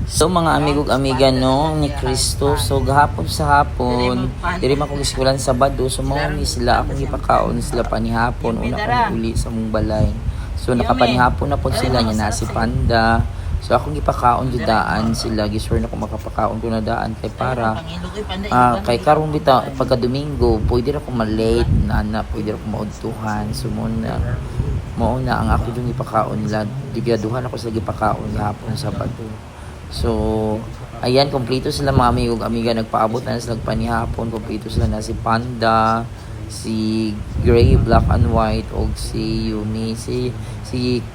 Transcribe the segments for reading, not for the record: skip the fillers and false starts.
So mga amigog amiga no ni Kristo, so gahapon sa hapon diri man ko giskulan Sabado, so mao ni sila akong ipakaon sila panihapon una ko uli sa mong balay. So nakapanihapon na po sila nya na si Panda. So akong ipakaon jud daan sila, gisure na ko makapakaon ko na daan kay para kay karong bitaw pagka Domingo pwede ra ko ma-late na pwede ra ko maudtuhan. So mao na ang ako yung ipakaon nila, digaduhan ako sa gipakaon gahapon Sabado. So, ayan, kompleto sila mga amigog amiga, nagpaabot na sila panihapon, kompleto sila na si Panda, si Gray, Black and White, o si Yumi, si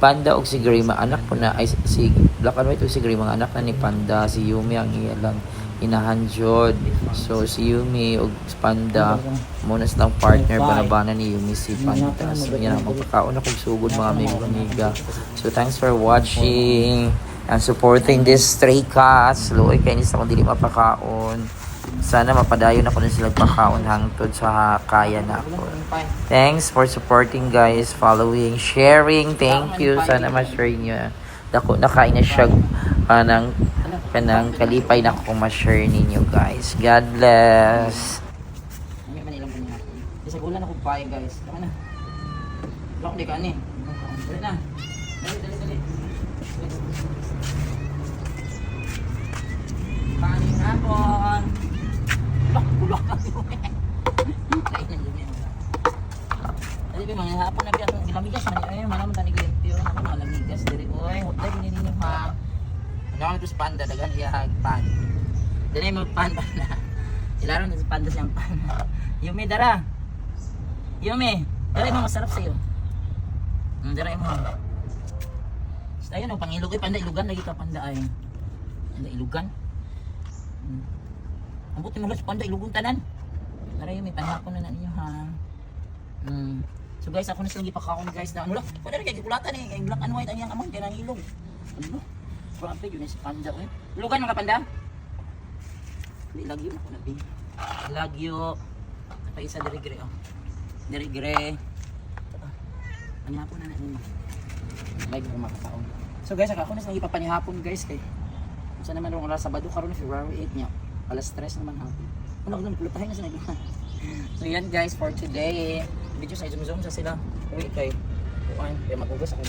Panda o si Gray, mga anak po na, ay si Black and White o si Gray, mga anak na ni Panda, si Yumi ang iyalang inahanjod. So, si Yumi o si Panda, muna silang partner, banabana ni Yumi si Panda. So, yan ang magkakaon akong sugod mga amigog amiga. So, thanks for watching and supporting this stray cats. Luoy kay nisa kung dili mapakaon. Sana mapadayon ako na sila pakaon hangtod sa kaya na ako. Thanks for supporting guys, following, sharing. Thank you. Sana ma-share niyo. Dako nakain na siya kanang kalipay na ko ma-share ninyo guys. God bless. Ay man ilang kanya. Sa gulan ako pay guys. Tama na. Lock di ka ni. Dali na. Dali. Paning hapon. Bulak kasi mo. Lain yung yan. Dali ba mga hapon na biya gilamigas man ay manam tani ko yung ako mga lamigas diri oy hotay bininin ha. Ano ito sa Panda dagan iya pan. Dali mo pan na. Ilaron sa Panda siyang pan. Yumi dara. Yumi, dali mo masarap sa iyo. Dara mo. Ayun ang pangilog ay Panda ilugan lagi ka Panda ay. Panda ilugan. Ang buti mo lang sa Panda ilugon tanan. Tara yung may panhapon na ninyo ha. So guys, ako na silang ipakaon guys na ano lang. Pwede rin kay kulatan eh. Kay Black and White ang iyang amang dyan ang ilog. Ano? Grabe yun si Panda eh. Ilugan mga Panda? Hindi, lagyo na ko nabi. Lagyo. Pa isa dirigre oh. Dirigre. Panhapon na ninyo. Like ko makakaon. So guys, ako na silang ipapanihapon guys kay sa naman rong oras Sabado karon February 8 niya. Alas 3 naman hapon. Ano ko pulutahin na sa naging. So yan guys for today. Video sa zoom sa sila. Uwi kay kuan kay magugas ako.